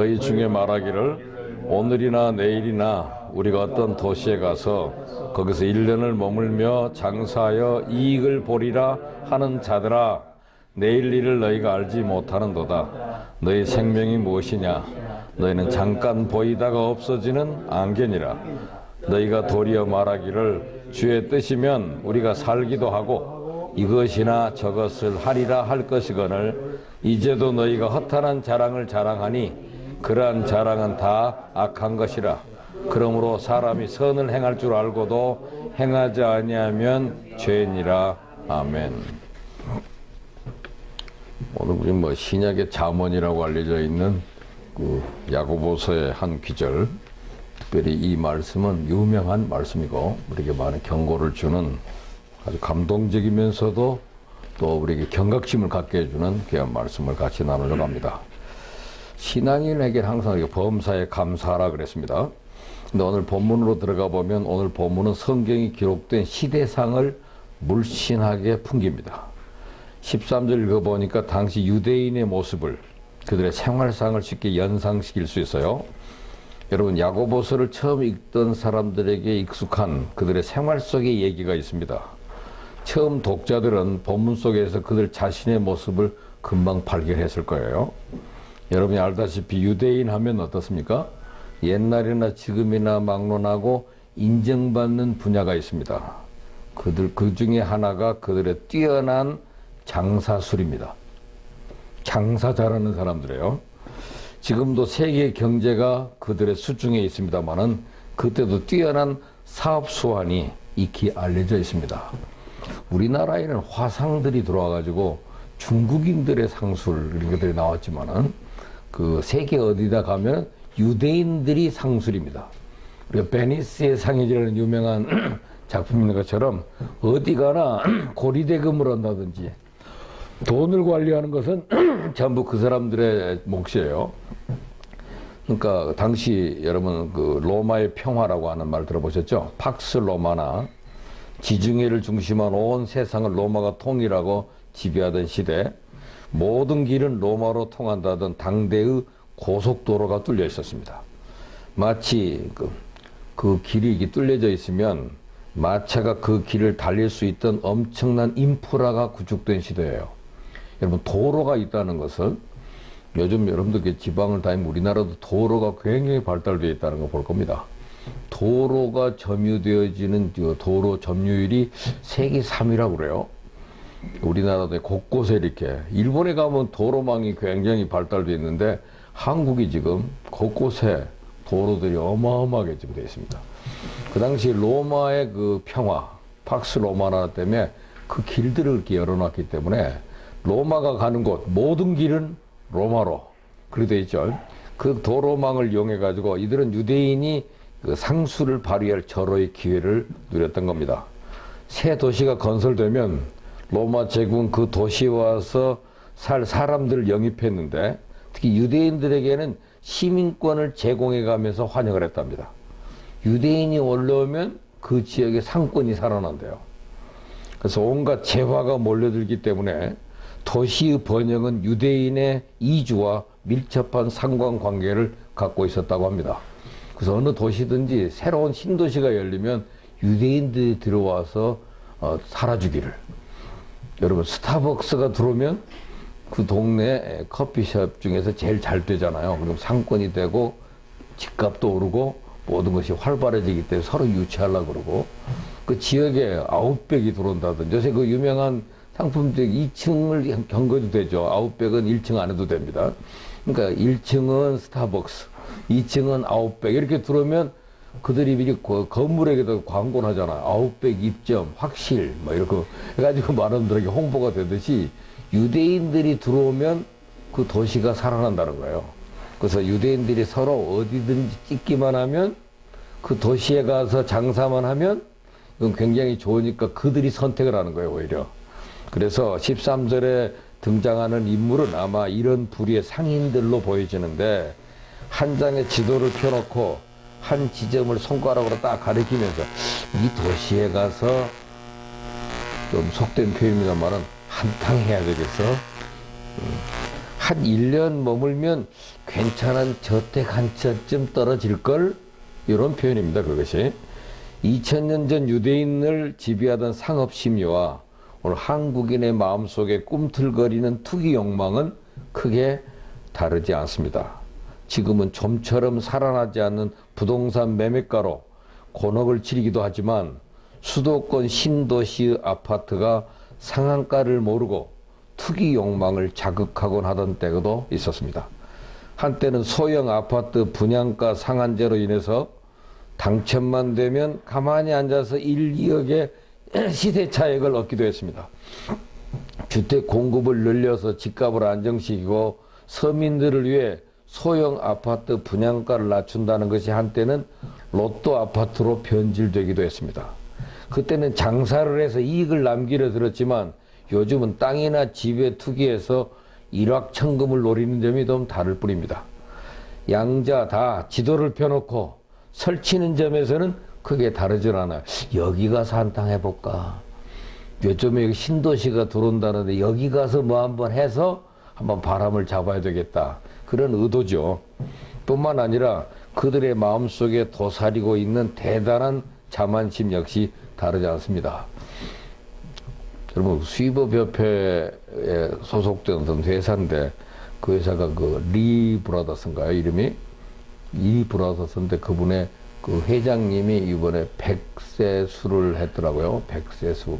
너희 중에 말하기를 오늘이나 내일이나 우리가 어떤 도시에 가서 거기서 1년을 머물며 장사하여 이익을 보리라 하는 자들아, 내일 일을 너희가 알지 못하는도다. 너희 생명이 무엇이냐? 너희는 잠깐 보이다가 없어지는 안개니라. 너희가 도리어 말하기를 주의 뜻이면 우리가 살기도 하고 이것이나 저것을 하리라 할 것이거늘 이제도 너희가 허탄한 자랑을 자랑하니 그러한 자랑은 다 악한 것이라. 그러므로 사람이 선을 행할 줄 알고도 행하지 아니하면 죄니라. 아멘. 오늘 우리 신약의 잠언이라고 알려져 있는 그 야고보서의 한 귀절, 특별히 이 말씀은 유명한 말씀이고 우리에게 많은 경고를 주는 아주 감동적이면서도 또 우리에게 경각심을 갖게 해주는 귀한 말씀을 같이 나누려고 합니다. 신앙인에게 항상 범사에 감사하라 그랬습니다. 근데 오늘 본문으로 들어가 보면 오늘 본문은 성경이 기록된 시대상을 물씬하게 풍깁니다. 13절 읽어보니까 당시 유대인의 모습을, 그들의 생활상을 쉽게 연상시킬 수 있어요. 여러분, 야고보서를 처음 읽던 사람들에게 익숙한 그들의 생활 속의 얘기가 있습니다. 처음 독자들은 본문 속에서 그들 자신의 모습을 금방 발견했을 거예요. 여러분이 알다시피 유대인 하면 어떻습니까? 옛날이나 지금이나 막론하고 인정받는 분야가 있습니다. 그 중에 하나가 그들의 뛰어난 장사술입니다. 장사 잘하는 사람들이에요. 지금도 세계 경제가 그들의 수중에 있습니다만은 그때도 뛰어난 사업 수완이 익히 알려져 있습니다. 우리나라에는 화상들이 들어와가지고 중국인들의 상술 이것들이 나왔지만은 그 세계 어디다 가면 유대인들이 상술입니다. 우리가 베니스의 상해지라는 유명한 작품 있는 것처럼 어디 가나 고리대금을 한다든지 돈을 관리하는 것은 전부 그 사람들의 몫이에요. 그러니까 당시 여러분 그 로마의 평화라고 하는 말 들어보셨죠? 팍스 로마나 지중해를 중심한 온 세상을 로마가 통일하고 지배하던 시대, 모든 길은 로마로 통한다던 당대의 고속도로가 뚫려 있었습니다. 마치 그 길이 이렇게 뚫려져 있으면 마차가 그 길을 달릴 수 있던 엄청난 인프라가 구축된 시대예요. 여러분, 도로가 있다는 것은 요즘 여러분들 지방을 다니면 우리나라도 도로가 굉장히 발달되어 있다는 거 볼 겁니다. 도로가 점유되어지는 도로 점유율이 세계 3위라고 그래요. 우리나라도 곳곳에 이렇게, 일본에 가면 도로망이 굉장히 발달되어 있는데 한국이 지금 곳곳에 도로들이 어마어마하게 지금 되어 있습니다. 그 당시 로마의 그 평화, 팍스 로마나 때문에 그 길들을 이렇게 열어놨기 때문에 로마가 가는 곳 모든 길은 로마로 그렇게 되어 있죠. 그 도로망을 이용해 가지고 이들은 유대인이 그 상수를 발휘할 절호의 기회를 누렸던 겁니다. 새 도시가 건설되면 로마 제국은 그 도시에 와서 살 사람들을 영입했는데 특히 유대인들에게는 시민권을 제공해 가면서 환영을 했답니다. 유대인이 올라오면 그 지역의 상권이 살아난대요. 그래서 온갖 재화가 몰려들기 때문에 도시의 번영은 유대인의 이주와 밀접한 상관관계를 갖고 있었다고 합니다. 그래서 어느 도시든지 새로운 신도시가 열리면 유대인들이 들어와서 살아주기를. 여러분, 스타벅스가 들어오면 그 동네 커피숍 중에서 제일 잘 되잖아요. 그럼 상권이 되고 집값도 오르고 모든 것이 활발해지기 때문에 서로 유치하려고 그러고, 그 지역에 아웃백이 들어온다든지, 요새 그 유명한 상품들 2층을 경거도 되죠. 아웃백은 1층 안 해도 됩니다. 그러니까 1층은 스타벅스, 2층은 아웃백 이렇게 들어오면 그들이 미리 건물에게도 광고를 하잖아요. 아웃백 입점, 확실, 뭐 이렇게 해가지고 많은 분들에게 홍보가 되듯이 유대인들이 들어오면 그 도시가 살아난다는 거예요. 그래서 유대인들이 서로 어디든지 찍기만 하면, 그 도시에 가서 장사만 하면 이건 굉장히 좋으니까 그들이 선택을 하는 거예요, 오히려. 그래서 13절에 등장하는 인물은 아마 이런 부류의 상인들로 보여지는데, 한 장의 지도를 펴놓고 한 지점을 손가락으로 딱 가리키면서 이 도시에 가서, 좀 속된 표현입니다만은 한탕 해야 되겠어. 한 1년 머물면 괜찮은 저택 한 채쯤 떨어질걸? 이런 표현입니다. 그것이 2000년 전 유대인을 지배하던 상업 심리와 오늘 한국인의 마음속에 꿈틀거리는 투기 욕망은 크게 다르지 않습니다. 지금은 좀처럼 살아나지 않는 부동산 매매가로 곤혹을 치르기도 하지만 수도권 신도시의 아파트가 상한가를 모르고 투기 욕망을 자극하곤 하던 때도 있었습니다. 한때는 소형 아파트 분양가 상한제로 인해서 당첨만 되면 가만히 앉아서 1, 2억의 시세 차익을 얻기도 했습니다. 주택 공급을 늘려서 집값을 안정시키고 서민들을 위해 소형 아파트 분양가를 낮춘다는 것이 한때는 로또 아파트로 변질되기도 했습니다. 그때는 장사를 해서 이익을 남기려 들었지만 요즘은 땅이나 집에 투기해서 일확천금을 노리는 점이 좀 다를 뿐입니다. 양자 다 지도를 펴놓고 설치는 점에서는 크게 다르질 않아요. 여기 가서 한탕 해볼까? 요즘에 여기 신도시가 들어온다는데 여기 가서 뭐 한번 해서 한번 바람을 잡아야 되겠다. 그런 의도죠. 뿐만 아니라 그들의 마음속에 도사리고 있는 대단한 자만심 역시 다르지 않습니다. 여러분 수입업협회에 소속된 어떤 회사인데 그 회사가 그 리 브라더스인가요? 이름이? 리 브라더스인데 그분의 그 회장님이 이번에 100세수를 했더라고요. 100세수.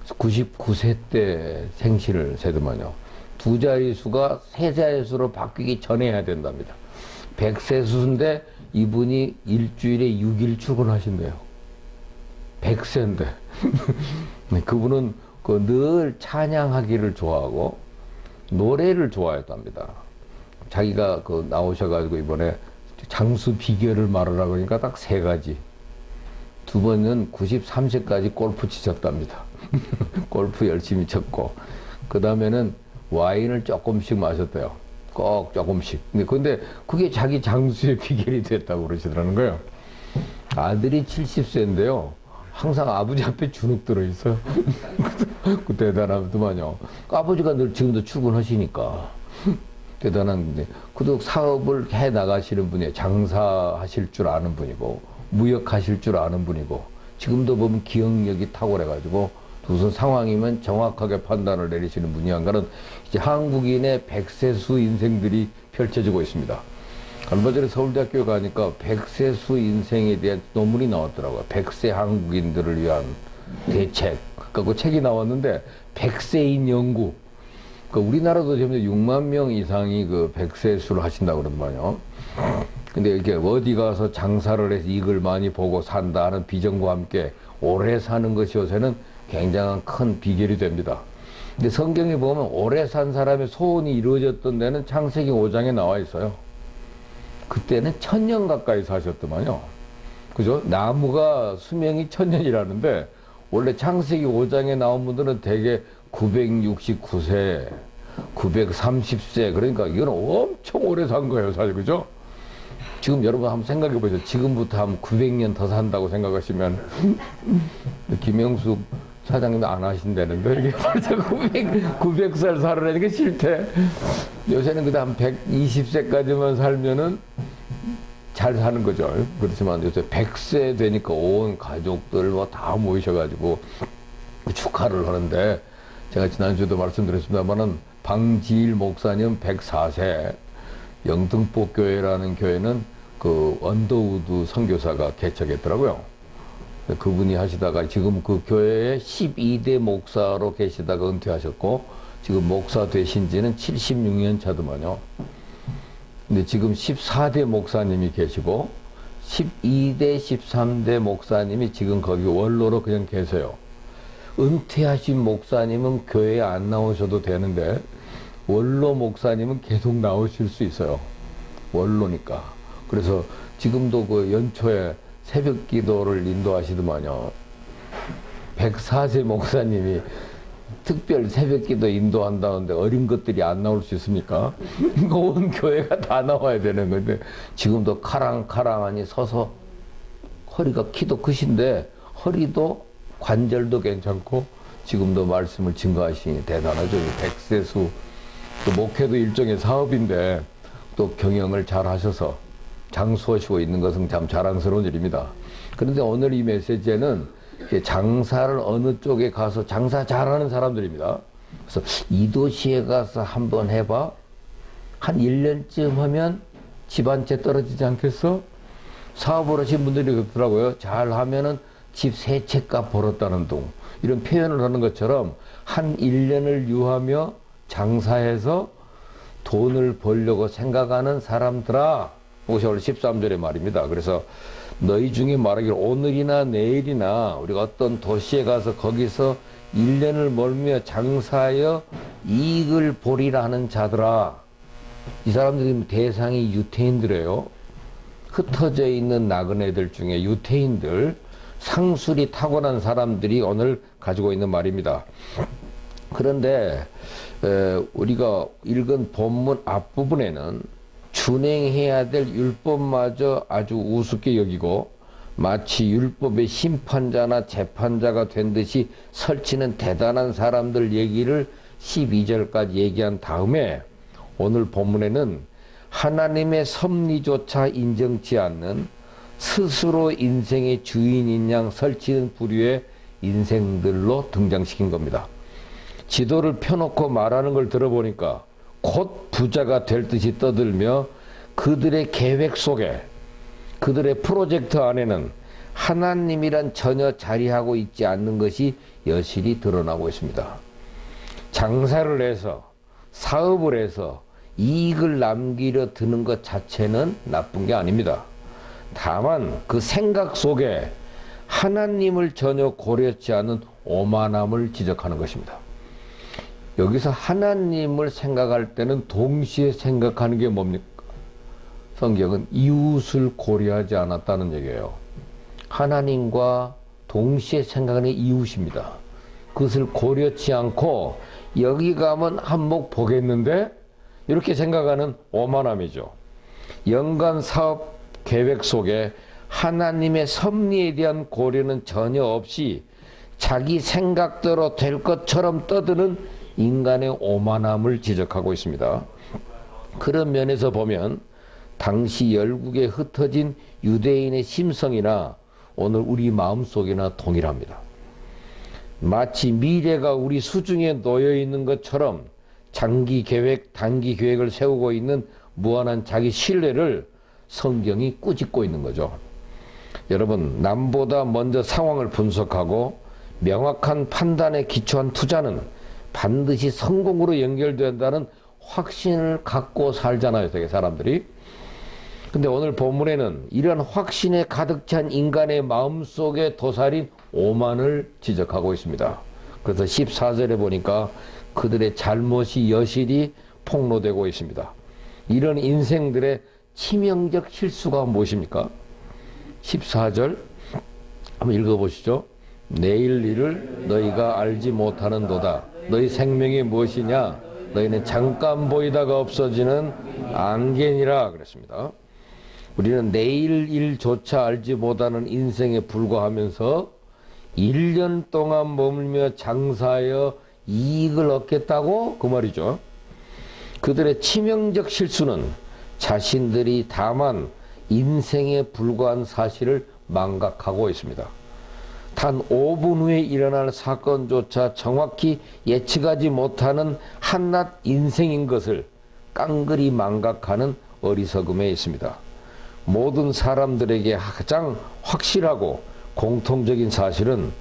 99세 때 생신을 세더만요. 두 자릿수가 세 자릿수로 바뀌기 전에 해야 된답니다. 100세수인데 이분이 일주일에 6일 출근하신대요. 100세인데. 그분은 그 늘 찬양하기를 좋아하고 노래를 좋아했답니다. 자기가 그 나오셔가지고 이번에 장수 비결을 말하라고 그러니까 딱 세 가지. 두 번은 93세까지 골프 치셨답니다. 골프 열심히 쳤고, 그 다음에는 와인을 조금씩 마셨대요. 꼭 조금씩. 근데 그게 자기 장수의 비결이 됐다고 그러시더라는 거예요. 아들이 70세인데요. 항상 아버지 앞에 주눅 들어있어요. 그 대단하더만요. 아버지가 늘 지금도 출근하시니까. 대단한데. 그도 사업을 해 나가시는 분이에요. 장사하실 줄 아는 분이고, 무역하실 줄 아는 분이고, 지금도 보면 기억력이 탁월해가지고, 무슨 상황이면 정확하게 판단을 내리시는 분이한가는 이제 한국인의 100세수 인생들이 펼쳐지고 있습니다. 얼마 전에 서울대학교에 가니까 100세수 인생에 대한 논문이 나왔더라고요. 100세 한국인들을 위한 대책. 그러니까 그 책이 나왔는데 100세인 연구. 그러니까 우리나라도 지금 6만 명 이상이 그 100세수를 하신다고 그러더만요. 근데 이렇게 어디 가서 장사를 해서 이익을 많이 보고 산다 하는 비전과 함께 오래 사는 것이 요새는 굉장한 큰 비결이 됩니다. 근데 성경에 보면 오래 산 사람의 소원이 이루어졌던 데는 창세기 5장에 나와 있어요. 그때는 1000년 가까이 사셨더만요. 그죠? 나무가 수명이 1000년이라는데 원래 창세기 5장에 나온 분들은 대개 969세, 930세, 그러니까 이건 엄청 오래 산 거예요, 사실. 그죠? 지금 여러분 한번 생각해 보세요. 지금부터 한 900년 더 산다고 생각하시면 김영숙 사장님도 안 하신다는데 이게 벌써 900살 살으라니까 싫대. 요새는 그다음 120세까지만 살면은 잘 사는 거죠. 그렇지만 요새 100세 되니까 온 가족들 뭐 다 모이셔가지고 축하를 하는데, 제가 지난주에도 말씀드렸습니다만은 방지일 목사님 104세, 영등포 교회라는 교회는 그 언더우드 선교사가 개척했더라고요. 그분이 하시다가 지금 그 교회에 12대 목사로 계시다가 은퇴하셨고 지금 목사 되신 지는 76년 차더만요. 근데 지금 14대 목사님이 계시고 12대, 13대 목사님이 지금 거기 원로로 그냥 계세요. 은퇴하신 목사님은 교회에 안 나오셔도 되는데 원로 목사님은 계속 나오실 수 있어요. 원로니까. 그래서 지금도 그 연초에 새벽 기도를 인도하시더만요. 104세 목사님이 특별 새벽 기도 인도한다는데 어린 것들이 안 나올 수 있습니까? 온 교회가 다 나와야 되는 건데 지금도 카랑카랑하니 서서 허리가 키도 크신데 허리도 관절도 괜찮고 지금도 말씀을 증거하시니 대단하죠. 100세수 또 목회도 일종의 사업인데 또 경영을 잘 하셔서 장수하시고 있는 것은 참 자랑스러운 일입니다. 그런데 오늘 이 메시지에는 장사를 어느 쪽에 가서 장사 잘하는 사람들입니다. 그래서 이 도시에 가서 한번 해봐. 한 1년쯤 하면 집 한 채 떨어지지 않겠어? 사업을 하신 분들이 그렇더라고요. 잘 하면은 집 3채 값 벌었다는 둥. 이런 표현을 하는 것처럼 한 1년을 유하며 장사해서 돈을 벌려고 생각하는 사람들아. 그것이 오늘 13절의 말입니다. 그래서 너희 중에 말하기를 오늘이나 내일이나 우리가 어떤 도시에 가서 거기서 1년을 멀며 장사하여 이익을 보리라 하는 자들아. 이 사람들이 대상이 유태인들이에요. 흩어져 있는 나그네들 중에 유태인들, 상술이 타고난 사람들이 오늘 가지고 있는 말입니다. 그런데 우리가 읽은 본문 앞부분에는 준행해야 될 율법마저 아주 우습게 여기고 마치 율법의 심판자나 재판자가 된 듯이 설치는 대단한 사람들 얘기를 12절까지 얘기한 다음에 오늘 본문에는 하나님의 섭리조차 인정치 않는 스스로 인생의 주인인 양 설치는 부류의 인생들로 등장시킨 겁니다. 지도를 펴놓고 말하는 걸 들어보니까 곧 부자가 될 듯이 떠들며 그들의 계획 속에 그들의 프로젝트 안에는 하나님이란 전혀 자리하고 있지 않는 것이 여실히 드러나고 있습니다. 장사를 해서 사업을 해서 이익을 남기려 드는 것 자체는 나쁜 게 아닙니다. 다만 그 생각 속에 하나님을 전혀 고려치 않은 오만함을 지적하는 것입니다. 여기서 하나님을 생각할 때는 동시에 생각하는 게 뭡니까? 성경은 이웃을 고려하지 않았다는 얘기예요. 하나님과 동시에 생각하는 게 이웃입니다. 그것을 고려치 않고 여기 가면 한몫 보겠는데 이렇게 생각하는 오만함이죠. 연간 사업 계획 속에 하나님의 섭리에 대한 고려는 전혀 없이 자기 생각대로 될 것처럼 떠드는 인간의 오만함을 지적하고 있습니다. 그런 면에서 보면 당시 열국에 흩어진 유대인의 심성이나 오늘 우리 마음속이나 동일합니다. 마치 미래가 우리 수중에 놓여 있는 것처럼 장기 계획, 단기 계획을 세우고 있는 무한한 자기 신뢰를 성경이 꾸짖고 있는 거죠. 여러분, 남보다 먼저 상황을 분석하고 명확한 판단에 기초한 투자는 반드시 성공으로 연결된다는 확신을 갖고 살잖아요, 되게 사람들이. 근데 오늘 본문에는 이런 확신에 가득 찬 인간의 마음속에 도사린 오만을 지적하고 있습니다. 그래서 14절에 보니까 그들의 잘못이 여실히 폭로되고 있습니다. 이런 인생들의 치명적 실수가 무엇입니까? 14절 한번 읽어보시죠. 내일 일을 너희가 알지 못하는도다. 너희 생명이 무엇이냐? 너희는 잠깐 보이다가 없어지는 안개니라 그랬습니다. 우리는 내일 일조차 알지 못하는 인생에 불과하면서 1년 동안 머물며 장사하여 이익을 얻겠다고 그 말이죠. 그들의 치명적 실수는 자신들이 다만 인생에 불과한 사실을 망각하고 있습니다. 단 5분 후에 일어날 사건조차 정확히 예측하지 못하는 한낱 인생인 것을 깡그리 망각하는 어리석음에 있습니다. 모든 사람들에게 가장 확실하고 공통적인 사실은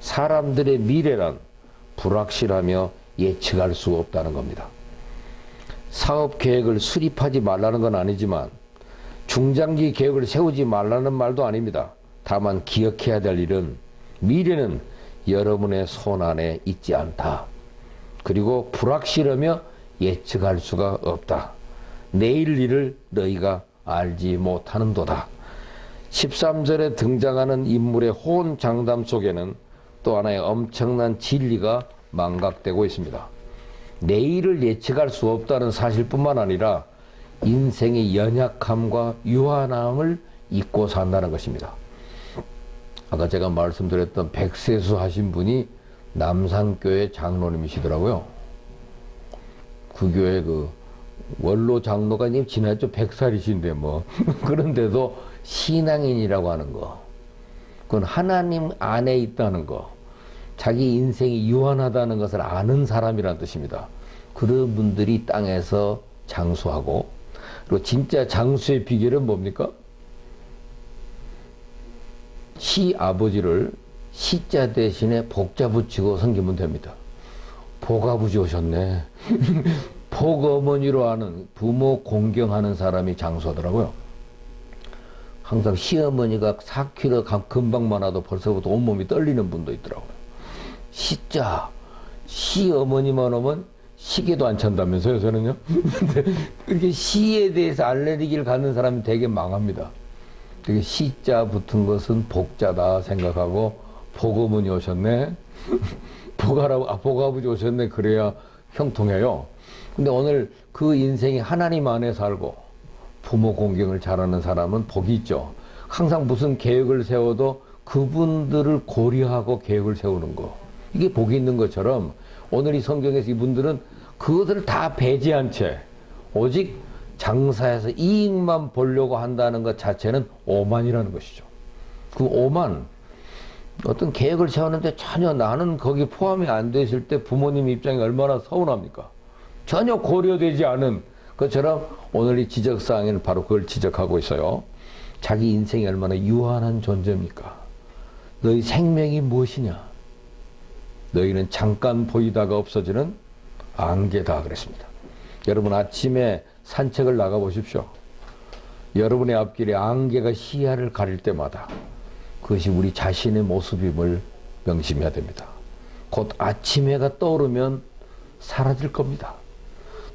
사람들의 미래란 불확실하며 예측할 수 없다는 겁니다. 사업 계획을 수립하지 말라는 건 아니지만 중장기 계획을 세우지 말라는 말도 아닙니다. 다만 기억해야 될 일은 미래는 여러분의 손 안에 있지 않다. 그리고 불확실하며 예측할 수가 없다. 내일 일을 너희가 알지 못하는도다. 13절에 등장하는 인물의 호언장담 속에는 또 하나의 엄청난 진리가 망각되고 있습니다. 내일을 예측할 수 없다는 사실뿐만 아니라 인생의 연약함과 유한함을 잊고 산다는 것입니다. 아까 제가 말씀드렸던 백세수 하신 분이 남산교회 장로님이시더라고요. 그 교회 그 원로 장로가 님 지난주 100살이신데 뭐 그런데도 신앙인이라고 하는 거, 그건 하나님 안에 있다는 거, 자기 인생이 유한하다는 것을 아는 사람이란 뜻입니다. 그런 분들이 땅에서 장수하고, 그리고 진짜 장수의 비결은 뭡니까? 시 아버지를 시자 대신에 복자 붙이고 섬기면 됩니다. 복아버지 오셨네. 복어머니로 하는, 부모 공경하는 사람이 장수하더라고요. 항상 시어머니가 4kg 금방만 와도 벌써부터 온몸이 떨리는 분도 있더라고요. 시자, 시어머니만 오면 시계도 안 찬다면서요, 저는요? 그렇게 시에 대해서 알레르기를 갖는 사람이 되게 망합니다. 되게 시자 붙은 것은 복자다 생각하고, 복어머니 오셨네? 복아버지 오셨네? 그래야 형통해요. 근데 오늘 그 인생이 하나님 안에 살고 부모 공경을 잘하는 사람은 복이 있죠. 항상 무슨 계획을 세워도 그분들을 고려하고 계획을 세우는 거, 이게 복이 있는 것처럼 오늘 이 성경에서 이분들은 그것을 다 배제한 채 오직 장사해서 이익만 보려고 한다는 것 자체는 오만이라는 것이죠. 그 오만, 어떤 계획을 세웠는데 전혀 나는 거기 포함이 안 됐을 때 부모님 입장이 얼마나 서운합니까? 전혀 고려되지 않은 것처럼 오늘 이 지적사항에는 바로 그걸 지적하고 있어요. 자기 인생이 얼마나 유한한 존재입니까? 너희 생명이 무엇이냐? 너희는 잠깐 보이다가 없어지는 안개다 그랬습니다. 여러분 아침에 산책을 나가 보십시오. 여러분의 앞길에 안개가 시야를 가릴 때마다 그것이 우리 자신의 모습임을 명심해야 됩니다. 곧 아침 해가 떠오르면 사라질 겁니다.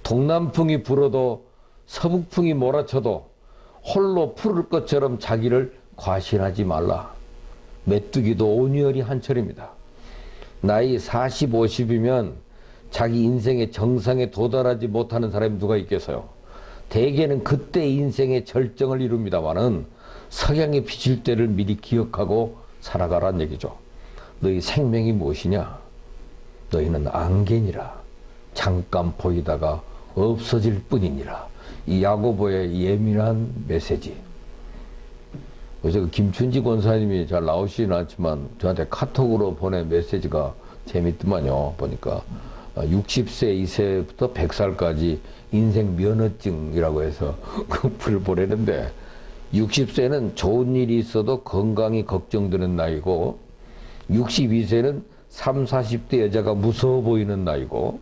동남풍이 불어도 서북풍이 몰아쳐도 홀로 푸를 것처럼 자기를 과신하지 말라. 메뚜기도 온유열이 한철입니다. 나이 40, 50이면 자기 인생의 정상에 도달하지 못하는 사람이 누가 있겠어요? 대개는 그때 인생의 절정을 이룹니다마는 석양이 비칠 때를 미리 기억하고 살아가란 얘기죠. 너희 생명이 무엇이냐? 너희는 안개니라. 잠깐 보이다가 없어질 뿐이니라. 이 야고보의 예민한 메시지. 그래서 김춘지 권사님이 잘 나오시진 않지만 저한테 카톡으로 보낸 메시지가 재밌더만요. 보니까 60세 이세부터 100살까지 인생 면허증이라고 해서 그 글을 보내는데, 60세는 좋은 일이 있어도 건강이 걱정되는 나이고, 62세는 30, 40대 여자가 무서워 보이는 나이고,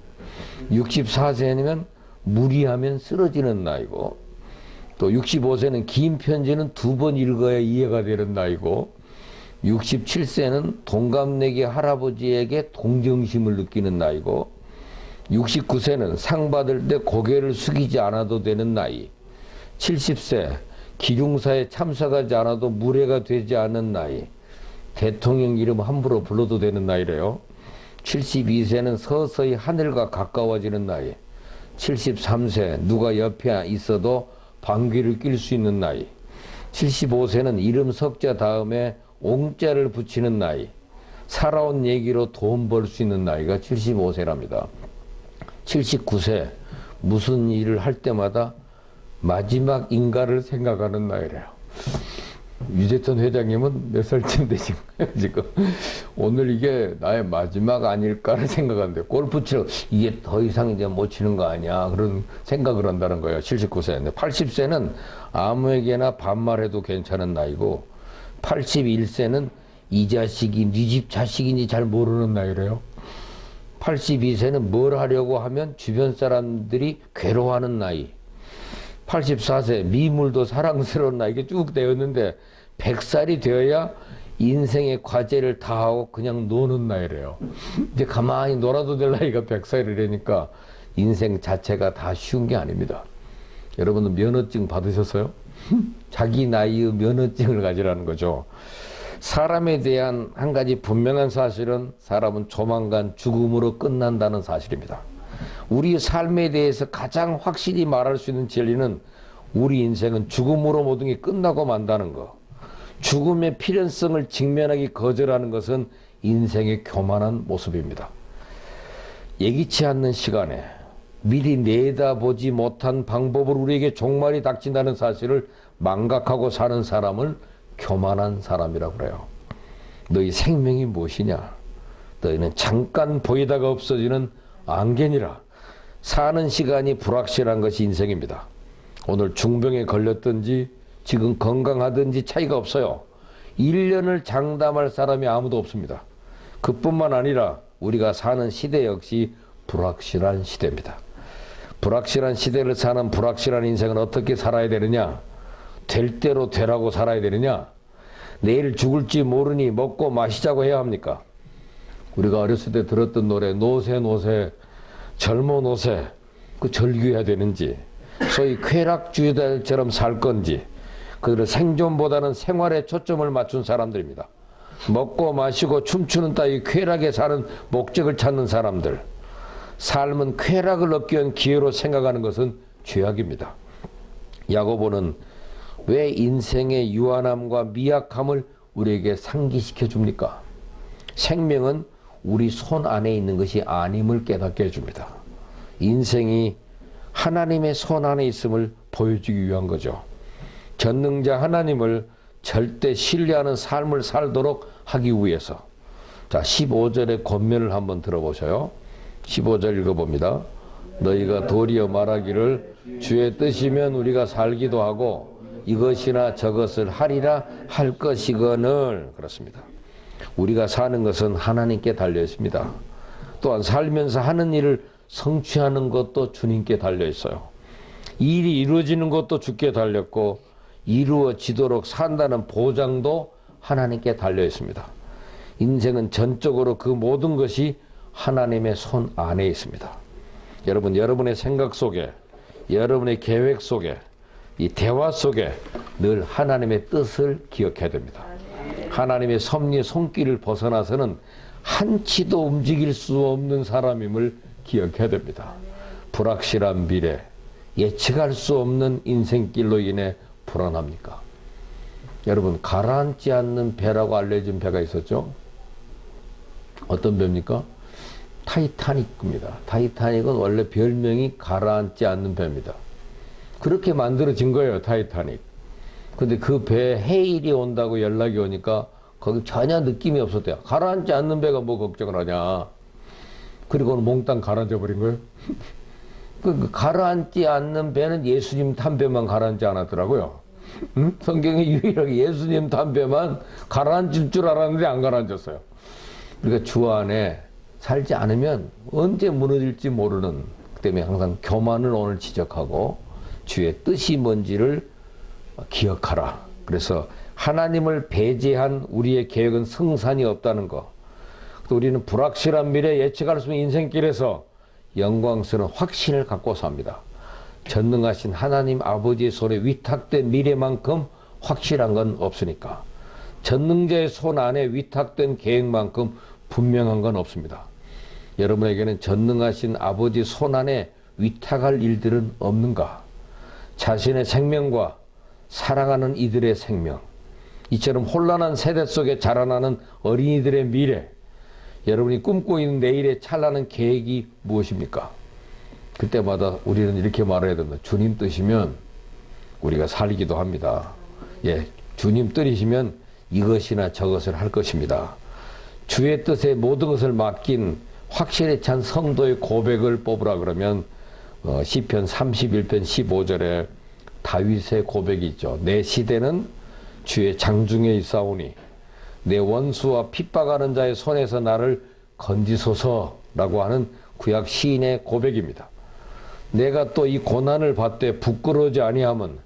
64세면 무리하면 쓰러지는 나이고, 또 65세는 긴 편지는 2번 읽어야 이해가 되는 나이고, 67세는 동갑내기 할아버지에게 동정심을 느끼는 나이고, 69세는 상 받을 때 고개를 숙이지 않아도 되는 나이, 70세 기중사에 참석하지 않아도 무례가 되지 않는 나이, 대통령 이름 함부로 불러도 되는 나이래요. 72세는 서서히 하늘과 가까워지는 나이, 73세 누가 옆에 있어도 방귀를 낄 수 있는 나이, 75세는 이름 석자 다음에 옹자를 붙이는 나이, 살아온 얘기로 돈 벌 수 있는 나이가 75세랍니다. 79세 무슨 일을 할 때마다 마지막 인가를 생각하는 나이래요. 유재천 회장님은 몇 살쯤 되신 거예요, 지금? 오늘 이게 나의 마지막 아닐까를 생각하는데, 골프 치러 이게 더 이상 이제 못 치는 거 아니야, 그런 생각을 한다는 거예요. 79세인데, 80세는 아무에게나 반말해도 괜찮은 나이고, 81세는 이 자식이 네 집 자식인지 잘 모르는 나이래요. 82세는 뭘 하려고 하면 주변 사람들이 괴로워하는 나이. 84세 미물도 사랑스러운 나이. 이게 쭉 되었는데 100살이 되어야 인생의 과제를 다 하고 그냥 노는 나이래요. 이제 가만히 놀아도 될 나이가 100살이라니까 인생 자체가 다 쉬운 게 아닙니다. 여러분은 면허증 받으셨어요? 자기 나이의 면허증을 가지라는 거죠. 사람에 대한 한 가지 분명한 사실은 사람은 조만간 죽음으로 끝난다는 사실입니다. 우리 삶에 대해서 가장 확실히 말할 수 있는 진리는 우리 인생은 죽음으로 모든 게 끝나고 만다는 거. 죽음의 필연성을 직면하기 거절하는 것은 인생의 교만한 모습입니다. 예기치 않는 시간에 미리 내다보지 못한 방법으로 우리에게 종말이 닥친다는 사실을 망각하고 사는 사람을 교만한 사람이라고 그래요. 너희 생명이 무엇이냐? 너희는 잠깐 보이다가 없어지는 안개니라. 사는 시간이 불확실한 것이 인생입니다. 오늘 중병에 걸렸든지 지금 건강하든지 차이가 없어요. 1년을 장담할 사람이 아무도 없습니다. 그뿐만 아니라 우리가 사는 시대 역시 불확실한 시대입니다. 불확실한 시대를 사는 불확실한 인생은 어떻게 살아야 되느냐? 될 대로 되라고 살아야 되느냐? 내일 죽을지 모르니 먹고 마시자고 해야 합니까? 우리가 어렸을 때 들었던 노래 노세 노세 젊어 노세 그 절규해야 되는지, 소위 쾌락주의자처럼 살 건지, 그들은 생존보다는 생활에 초점을 맞춘 사람들입니다. 먹고 마시고 춤추는 따위 쾌락에 사는 목적을 찾는 사람들, 삶은 쾌락을 얻기 위한 기회로 생각하는 것은 죄악입니다. 야고보는 왜 인생의 유한함과 미약함을 우리에게 상기시켜 줍니까? 생명은 우리 손 안에 있는 것이 아님을 깨닫게 해줍니다. 인생이 하나님의 손 안에 있음을 보여주기 위한 거죠. 전능자 하나님을 절대 신뢰하는 삶을 살도록 하기 위해서. 자, 15절의 권면을 한번 들어보셔요. 15절 읽어봅니다. 너희가 도리어 말하기를 주의 뜻이면 우리가 살기도 하고 이것이나 저것을 하리라 할 것이거늘. 그렇습니다. 우리가 사는 것은 하나님께 달려 있습니다. 또한 살면서 하는 일을 성취하는 것도 주님께 달려 있어요. 일이 이루어지는 것도 주께 달렸고 이루어지도록 산다는 보장도 하나님께 달려 있습니다. 인생은 전적으로 그 모든 것이 하나님의 손 안에 있습니다. 여러분, 여러분의 생각 속에, 여러분의 계획 속에, 이 대화 속에 늘 하나님의 뜻을 기억해야 됩니다. 하나님의 섭리의 손길을 벗어나서는 한치도 움직일 수 없는 사람임을 기억해야 됩니다. 불확실한 미래, 예측할 수 없는 인생길로 인해 불안합니까? 여러분, 가라앉지 않는 배라고 알려진 배가 있었죠? 어떤 배입니까? 타이타닉입니다. 타이타닉은 원래 별명이 가라앉지 않는 배입니다. 그렇게 만들어진 거예요, 타이타닉. 근데 그 배에 해일이 온다고 연락이 오니까 거기 전혀 느낌이 없었대요. 가라앉지 않는 배가 뭐 걱정을 하냐. 그리고는 몽땅 가라앉아 버린 거예요. 그 가라앉지 않는 배는 예수님 탄 배만 가라앉지 않았더라고요. 응? 성경에 유일하게 예수님 탄 배만 가라앉을 줄 알았는데 안 가라앉았어요. 우리가 주 안에 살지 않으면 언제 무너질지 모르는, 그 때문에 항상 교만을 오늘 지적하고 주의 뜻이 뭔지를 기억하라. 그래서 하나님을 배제한 우리의 계획은 성산이 없다는 것. 또 우리는 불확실한 미래 예측할 수 없는 인생길에서 영광스러운 확신을 갖고 삽니다. 전능하신 하나님 아버지의 손에 위탁된 미래만큼 확실한 건 없으니까. 전능자의 손 안에 위탁된 계획만큼 분명한 건 없습니다. 여러분에게는 전능하신 아버지 손 안에 위탁할 일들은 없는가? 자신의 생명과 사랑하는 이들의 생명, 이처럼 혼란한 세대 속에 자라나는 어린이들의 미래, 여러분이 꿈꾸고 있는 내일의 찬란한 계획이 무엇입니까? 그때마다 우리는 이렇게 말해야 됩니다. 주님 뜻이면 우리가 살기도 합니다. 예, 주님 뜻이시면 이것이나 저것을 할 것입니다. 주의 뜻에 모든 것을 맡긴 확실히 찬 성도의 고백을 뽑으라 그러면 시편 31편 15절에 다윗의 고백이 있죠. 내 시대는 주의 장중에 있사오니 내 원수와 핍박하는 자의 손에서 나를 건지소서라고 하는 구약 시인의 고백입니다. 내가 또 이 고난을 받되 부끄러우지 아니함은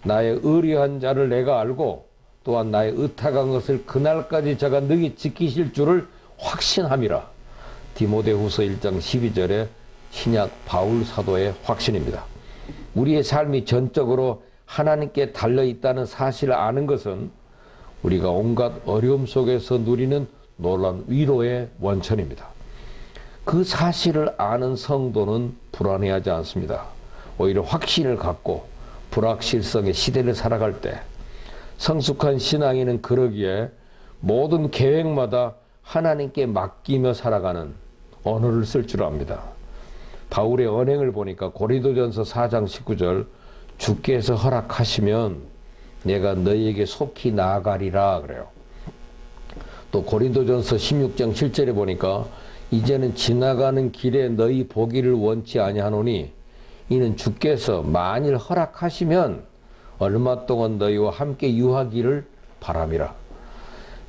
나의 의리한 자를 내가 알고 또한 나의 의탁한 것을 그날까지 저가 능히 지키실 줄을 확신함이라. 디모데후서 1장 12절에 신약 바울 사도의 확신입니다. 우리의 삶이 전적으로 하나님께 달려있다는 사실을 아는 것은 우리가 온갖 어려움 속에서 누리는 놀라운 위로의 원천입니다. 그 사실을 아는 성도는 불안해하지 않습니다. 오히려 확신을 갖고 불확실성의 시대를 살아갈 때 성숙한 신앙인은 그러기에 모든 계획마다 하나님께 맡기며 살아가는 언어를 쓸 줄 압니다. 바울의 언행을 보니까 고린도전서 4장 19절 주께서 허락하시면 내가 너희에게 속히 나아가리라 그래요. 또 고린도전서 16장 7절에 보니까 이제는 지나가는 길에 너희 보기를 원치 아니하노니 이는 주께서 만일 허락하시면 얼마 동안 너희와 함께 유하기를 바람이라.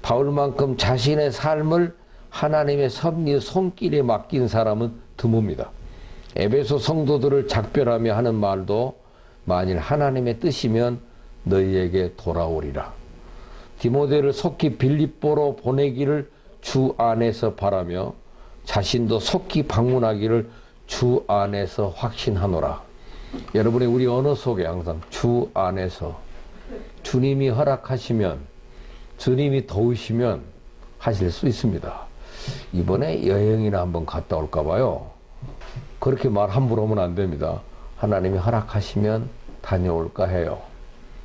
바울만큼 자신의 삶을 하나님의 섭리 손길에 맡긴 사람은 드뭅니다. 에베소 성도들을 작별하며 하는 말도 만일 하나님의 뜻이면 너희에게 돌아오리라. 디모데를 속히 빌립보로 보내기를 주 안에서 바라며 자신도 속히 방문하기를 주 안에서 확신하노라. 여러분의 우리 언어 속에 항상 주 안에서 주님이 허락하시면 주님이 도우시면 하실 수 있습니다. 이번에 여행이나 한번 갔다 올까 봐요. 그렇게 말 함부로 하면 안 됩니다. 하나님이 허락하시면 다녀올까 해요.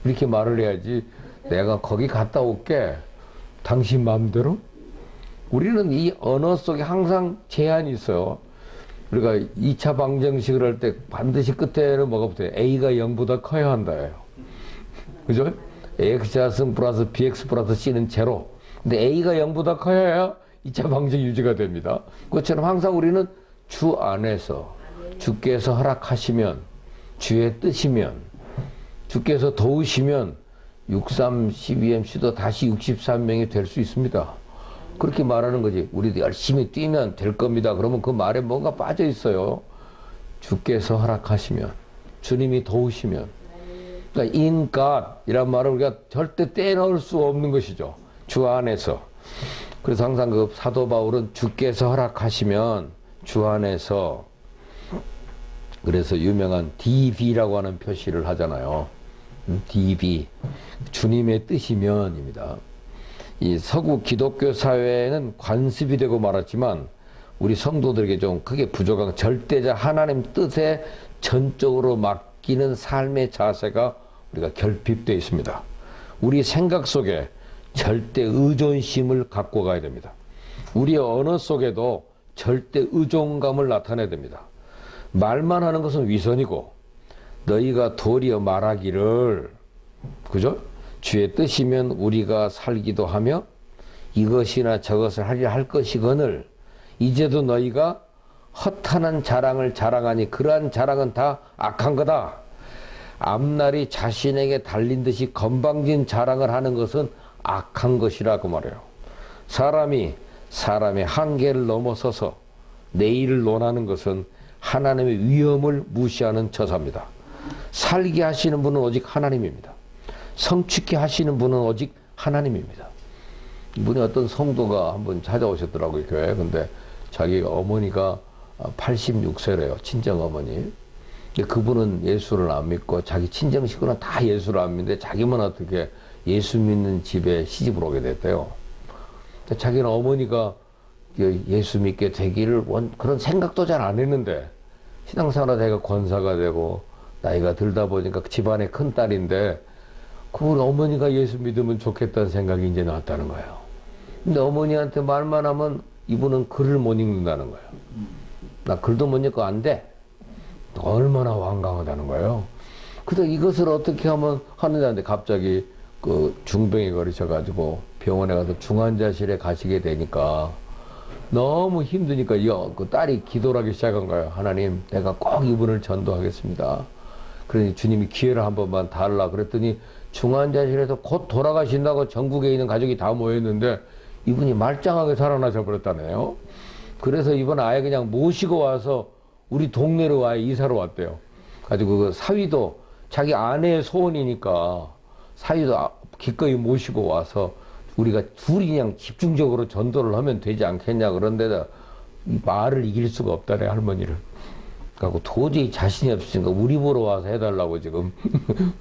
이렇게 말을 해야지 내가 거기 갔다 올게 당신 마음대로? 우리는 이 언어 속에 항상 제한이 있어요. 우리가 2차 방정식을 할 때 반드시 끝에는 뭐가 붙어요? A가 0보다 커야 한다예요. 그죠? X자승 플러스 BX 플러스 C는 제로. 근데 A가 0보다 커야 2차 방정식 유지가 됩니다. 그것처럼 항상 우리는 주 안에서 주께서 허락하시면 주의 뜻이면 주께서 도우시면 63 12MC도 다시 63명이 될 수 있습니다. 그렇게 말하는 거지. 우리도 열심히 뛰면 될 겁니다. 그러면 그 말에 뭔가 빠져 있어요. 주께서 허락하시면 주님이 도우시면. 그러니까 in God 이란 말을 우리가 절대 떼놓을 수 없는 것이죠. 주 안에서. 그래서 항상 그 사도 바울은 주께서 허락하시면 주 안에서, 그래서 유명한 DB라고 하는 표시를 하잖아요. DB 주님의 뜻이면입니다. 이 서구 기독교 사회는 관습이 되고 말았지만 우리 성도들에게 좀 크게 부족한 절대자 하나님 뜻에 전적으로 맡기는 삶의 자세가 우리가 결핍되어 있습니다. 우리 생각 속에 절대 의존심을 갖고 가야 됩니다. 우리의 언어 속에도 절대 의존감을 나타내야 됩니다. 말만 하는 것은 위선이고 너희가 도리어 말하기를, 그죠? 주의 뜻이면 우리가 살기도 하며 이것이나 저것을 하려 할 것이거늘 이제도 너희가 허탄한 자랑을 자랑하니 그러한 자랑은 다 악한 거다. 앞날이 자신에게 달린 듯이 건방진 자랑을 하는 것은 악한 것이라고 말해요. 사람이 사람의 한계를 넘어서서 내일을 논하는 것은 하나님의 위엄을 무시하는 처사입니다. 살게 하시는 분은 오직 하나님입니다. 성취케 하시는 분은 오직 하나님입니다. 이분이 어떤 성도가 한번 찾아오셨더라고요, 교회에. 근데 자기가 어머니가 86세래요, 친정 어머니. 근데 그분은 예수를 안 믿고 자기 친정 식구는 다 예수를 안 믿는데 자기만 어떻게 예수 믿는 집에 시집을 오게 됐대요. 자기는 어머니가 예수 믿게 되기를 그런 생각도 잘 안 했는데 신앙생활 자기가 권사가 되고 나이가 들다 보니까 집안의 큰 딸인데 그걸 어머니가 예수 믿으면 좋겠다는 생각이 이제 나왔다는 거예요. 근데 어머니한테 말만 하면 이분은 글을 못 읽는다는 거예요. 나 글도 못 읽고 안 돼. 얼마나 완강하다는 거예요. 그래서 이것을 어떻게 하면 하느냐는데 갑자기 그 중병에 걸리셔가지고 병원에 가서 중환자실에 가시게 되니까 너무 힘드니까 그 딸이 기도를 하기 시작한 거예요. 하나님, 내가 꼭 이분을 전도하겠습니다. 그러니 주님이 기회를 한 번만 달라 그랬더니 중환자실에서 곧 돌아가신다고 전국에 있는 가족이 다 모였는데 이분이 말짱하게 살아나셔 버렸다네요. 그래서 이번 아예 그냥 모시고 와서 우리 동네로 아예 이사를 왔대요. 가지고 그 사위도 자기 아내의 소원이니까 사위도 기꺼이 모시고 와서 우리가 둘이 그냥 집중적으로 전도를 하면 되지 않겠냐. 그런데다 말을 이길 수가 없다네, 할머니를. 그래갖고 도저히 자신이 없으니까 우리 보러 와서 해달라고 지금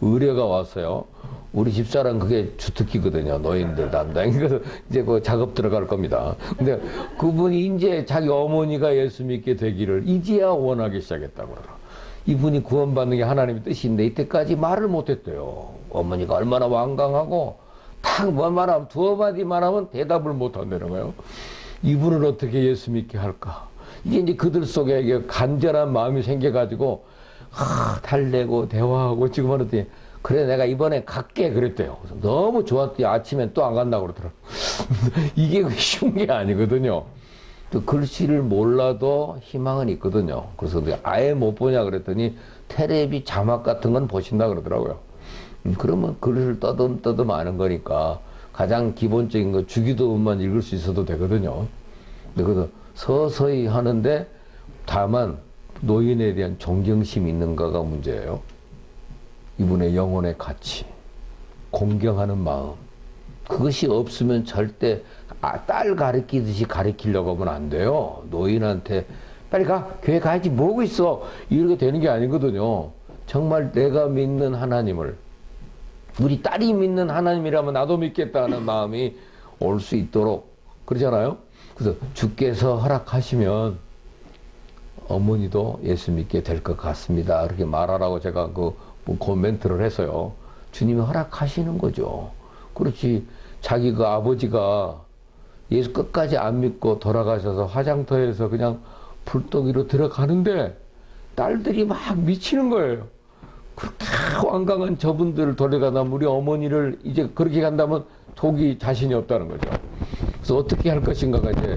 의뢰가 왔어요. 우리 집사람 그게 주특기거든요. 노인들 담당. 그래서 이제 그 작업 들어갈 겁니다. 근데 그분이 이제 자기 어머니가 예수 믿게 되기를 이제야 원하기 시작했다고 그러더라고요. 이분이 구원받는 게 하나님의 뜻인데 이때까지 말을 못했대요. 어머니가 얼마나 완강하고 딱 뭐 말하면 두어 마디 말하면 대답을 못한다는 거예요. 이분을 어떻게 예수 믿게 할까? 이제 그들 속에 이게 간절한 마음이 생겨가지고, 달래고 대화하고 지금 하는데, 그래, 내가 이번에 갈게. 그랬대요. 그래서 너무 좋았대요. 아침엔 또 안 간다고 그러더라고. 이게 쉬운 게 아니거든요. 또 글씨를 몰라도 희망은 있거든요. 그래서 내가 아예 못 보냐 그랬더니, 테레비 자막 같은 건 보신다 그러더라고요. 그러면 글을 떠듬떠듬 아는 거니까 가장 기본적인 거 주기도문만 읽을 수 있어도 되거든요. 근데 그래서 서서히 하는데 다만 노인에 대한 존경심이 있는가가 문제예요. 이분의 영혼의 가치, 공경하는 마음, 그것이 없으면 절대 딸 가르치듯이 가르치려고 하면 안 돼요. 노인한테 빨리 가, 교회 가야지, 뭐하고 있어, 이렇게 되는 게 아니거든요. 정말 내가 믿는 하나님을, 우리 딸이 믿는 하나님이라면 나도 믿겠다는 마음이 올 수 있도록, 그러잖아요. 그래서 주께서 허락하시면 어머니도 예수 믿게 될 것 같습니다, 이렇게 말하라고 제가 그 코멘트를 해서요. 주님이 허락하시는 거죠. 그렇지, 자기 그 아버지가 예수 끝까지 안 믿고 돌아가셔서 화장터에서 그냥 불떡이로 들어가는데 딸들이 막 미치는 거예요. 그렇게 완강한 저분들을 돌아가다 우리 어머니를 이제 그렇게 간다면 독이 자신이 없다는 거죠. 그래서 어떻게 할 것인가가 이제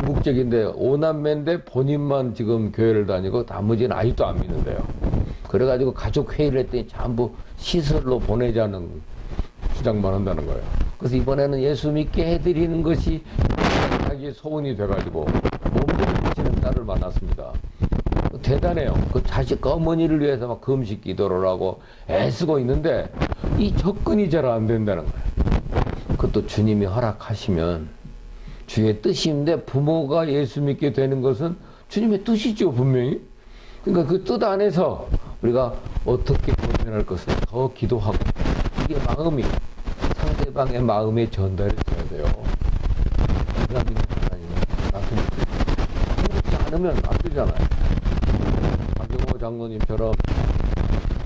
궁극적인데, 오남매인데 본인만 지금 교회를 다니고 나머지는 아직도 안 믿는데요. 그래가지고 가족 회의를 했더니 전부 시설로 보내자는 주장만 한다는 거예요. 그래서 이번에는 예수 믿게 해드리는 것이 자기의 소원이 돼가지고 몸부림 치는 딸을 만났습니다. 대단해요. 그 자식 어머니를 위해서 막 금식 기도를 하고 애쓰고 있는데 이 접근이 잘 안 된다는 거예요. 그것도 주님이 허락하시면 주의 뜻인데, 부모가 예수 믿게 되는 것은 주님의 뜻이죠, 분명히. 그러니까 그 뜻 안에서 우리가 어떻게 보존할 것을 더 기도하고, 이게 마음이 상대방의 마음에 전달이 돼야 돼요. 내가 믿는 하나님은 나도 믿고, 그렇지 않으면 안 되잖아요. 박영호 장로님처럼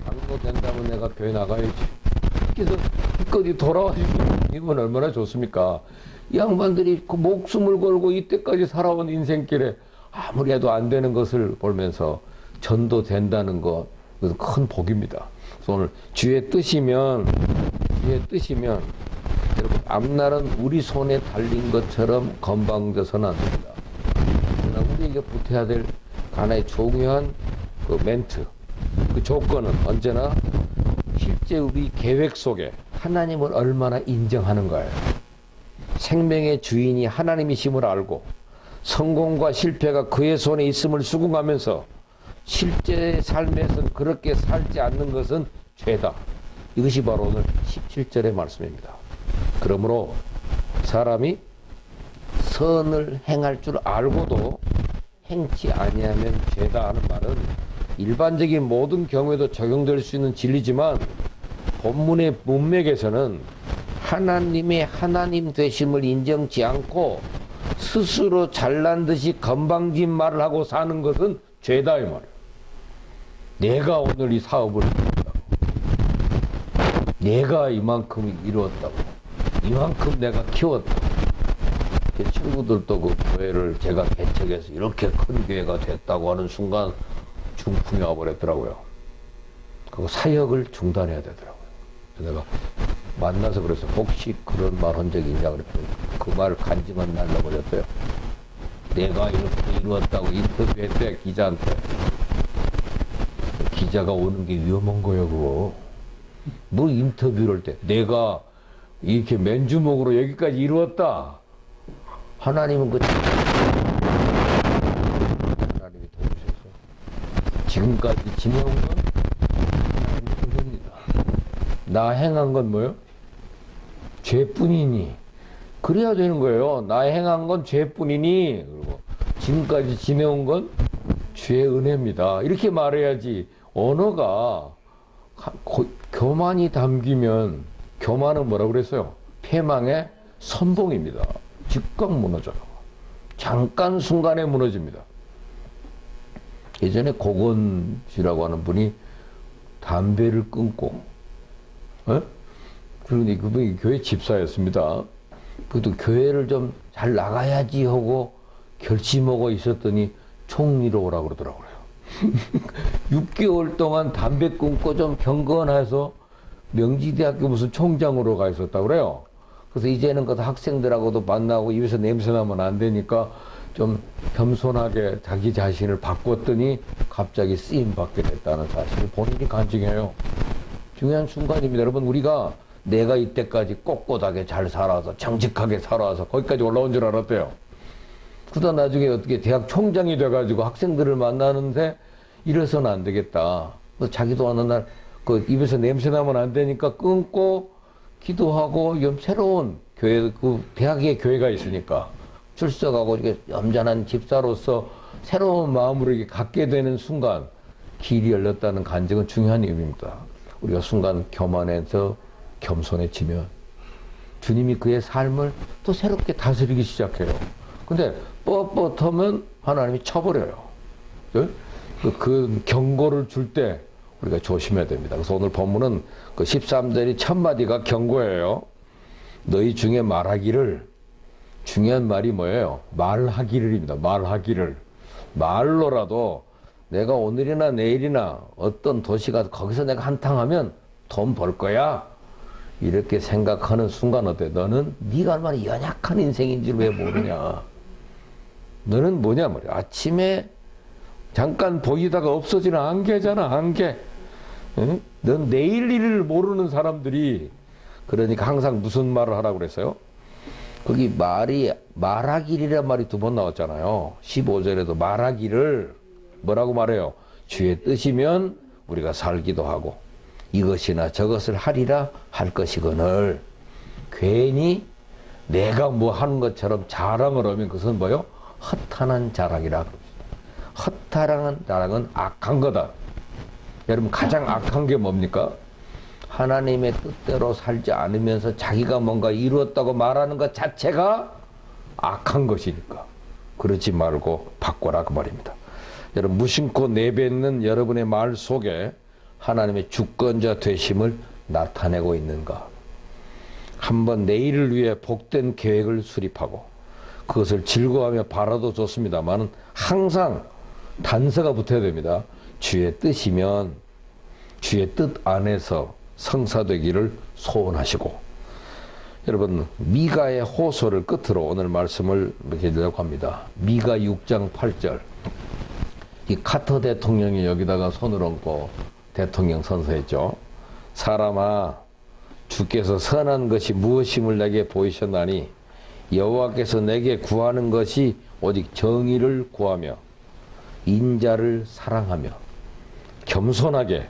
장로 된다면 내가 교회 나가야지, 그래서 끝까지 돌아와주고, 이건 얼마나 좋습니까? 이 양반들이 그 목숨을 걸고 이때까지 살아온 인생길에 아무리 해도 안 되는 것을 보면서 전도된다는 것, 그것은 큰 복입니다. 그래서 오늘 주의 뜻이면 여러분, 앞날은 우리 손에 달린 것처럼 건방져서는 안 됩니다. 그러나 우리에게 붙어야 될 하나의 중요한 그 멘트, 그 조건은 언제나 실제 우리 계획 속에 하나님을 얼마나 인정하는 거예요. 생명의 주인이 하나님이심을 알고 성공과 실패가 그의 손에 있음을 수긍하면서 실제 삶에서는 그렇게 살지 않는 것은 죄다. 이것이 바로 오늘 17절의 말씀입니다. 그러므로 사람이 선을 행할 줄 알고도 행치 아니하면 죄다 하는 말은 일반적인 모든 경우에도 적용될 수 있는 진리지만, 본문의 문맥에서는 하나님의 하나님 되심을 인정치 않고 스스로 잘난 듯이 건방진 말을 하고 사는 것은 죄다, 이 말이에요. 내가 오늘 이 사업을 이뤘다고, 내가 이만큼 이루었다고, 이만큼 내가 키웠다고. 제 친구들도 그 교회를 제가 개척해서 이렇게 큰 교회가 됐다고 하는 순간 중풍이 와버렸더라고요. 그 사역을 중단해야 되더라고요. 내가 만나서 그래서 혹시 그런 말 한 적이 있냐 그랬더니 그 말을 간증한 날로 버렸어요. 내가 이렇게 이루었다고 인터뷰했대, 기자한테. 기자가 오는 게 위험한 거예요, 그거. 뭐 인터뷰를 할 때 내가 이렇게 맨주먹으로 여기까지 이루었다. 하나님은 그 하나님이 도우셔서 지금까지 지내온 건 하나님의 은혜입니다. 나 행한 건 뭐예요? 죄뿐이니. 그래야 되는 거예요. 나 행한 건 죄뿐이니, 그리고 지금까지 지내온 건 주의 은혜입니다. 이렇게 말해야지. 언어가 교만이 담기면, 교만은 뭐라고 그랬어요? 패망의 선봉입니다. 즉각 무너져요. 잠깐 순간에 무너집니다. 예전에 고건 씨라고 하는 분이 담배를 끊고, 그러니 그분이 교회 집사였습니다. 그래도 교회를 좀 잘 나가야지 하고 결심하고 있었더니 총리로 오라고 그러더라고요. 6개월 동안 담배 끊고 좀 경건해서 명지대학교 무슨 총장으로 가 있었다고 그래요. 그래서 이제는 그 학생들하고도 만나고 입에서 냄새 나면 안 되니까 좀 겸손하게 자기 자신을 바꿨더니 갑자기 쓰임 받게 됐다는 사실을 본인이 간증해요. 중요한 순간입니다. 여러분, 우리가 내가 이때까지 꼿꼿하게 잘 살아서 정직하게 살아와서 거기까지 올라온 줄 알았대요. 그러다 나중에 어떻게 대학 총장이 돼가지고 학생들을 만나는데 이래서는 안 되겠다. 그래서 자기도 어느 날 그 입에서 냄새 나면 안 되니까 끊고 기도하고 새로운 교회, 그 대학에 교회가 있으니까 출석하고 이렇게 얌전한 집사로서 새로운 마음으로 이렇게 갖게 되는 순간 길이 열렸다는 간증은 중요한 의미입니다. 우리가 순간 교만해서 겸손해지면 주님이 그의 삶을 또 새롭게 다스리기 시작해요. 근데 뻣뻣하면 하나님이 쳐버려요. 그 경고를 줄 때 우리가 조심해야 됩니다. 그래서 오늘 본문은 그 13절이 첫 마디가 경고예요. 너희 중에 말하기를, 중요한 말이 뭐예요? 말하기를입니다. 말하기를. 말로라도 내가 오늘이나 내일이나 어떤 도시 가서 거기서 내가 한탕하면 돈 벌 거야. 이렇게 생각하는 순간 어때? 너는 네가 얼마나 연약한 인생인 줄 왜 모르냐? 너는 뭐냐 말이야. 아침에 잠깐 보이다가 없어지는 안개잖아, 안개. 응? 넌 내일 일을 모르는 사람들이, 그러니까 항상 무슨 말을 하라고 그랬어요? 거기 말하기리란 말이 2번 나왔잖아요. 15절에도 말하기를 뭐라고 말해요? 주의 뜻이면 우리가 살기도 하고 이것이나 저것을 하리라 할 것이거늘. 괜히 내가 뭐 하는 것처럼 자랑을 하면 그것은 뭐요? 허탄한 자랑이라. 허탄한 자랑은 악한 거다. 여러분, 가장 악한 게 뭡니까? 하나님의 뜻대로 살지 않으면서 자기가 뭔가 이루었다고 말하는 것 자체가 악한 것이니까 그러지 말고 바꿔라 그 말입니다. 여러분, 무심코 내뱉는 여러분의 말 속에 하나님의 주권자 되심을 나타내고 있는가? 한번 내일을 위해 복된 계획을 수립하고 그것을 즐거워하며 바라도 좋습니다만 항상 단서가 붙어야 됩니다. 주의 뜻이면 주의 뜻 안에서 성사되기를 소원하시고. 여러분, 미가의 호소를 끝으로 오늘 말씀을 이렇게 하려고 합니다. 미가 6장 8절. 이 카터 대통령이 여기다가 손을 얹고 대통령 선서했죠. 사람아, 주께서 선한 것이 무엇임을 내게 보이셨나니 여호와께서 내게 구하는 것이 오직 정의를 구하며 인자를 사랑하며 겸손하게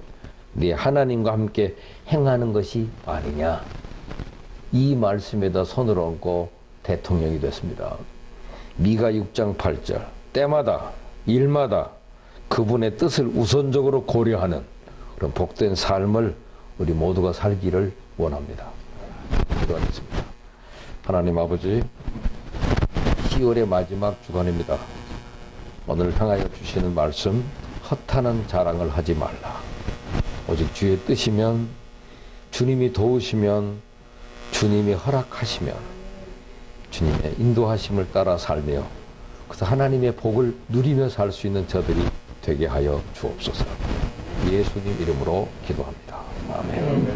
네 하나님과 함께 행하는 것이 아니냐. 이 말씀에다 손을 얹고 대통령이 됐습니다. 미가 6장 8절. 때마다 일마다 그분의 뜻을 우선적으로 고려하는 그런 복된 삶을 우리 모두가 살기를 원합니다. 기도하겠습니다. 하나님 아버지, 10월의 마지막 주간입니다. 오늘 향하여 주시는 말씀, 허탄한 자랑을 하지 말라. 오직 주의 뜻이면, 주님이 도우시면, 주님이 허락하시면 주님의 인도하심을 따라 살며 그래서 하나님의 복을 누리며 살 수 있는 저들이 되게 하여 주옵소서. 예수님 이름으로 기도합니다. 아멘.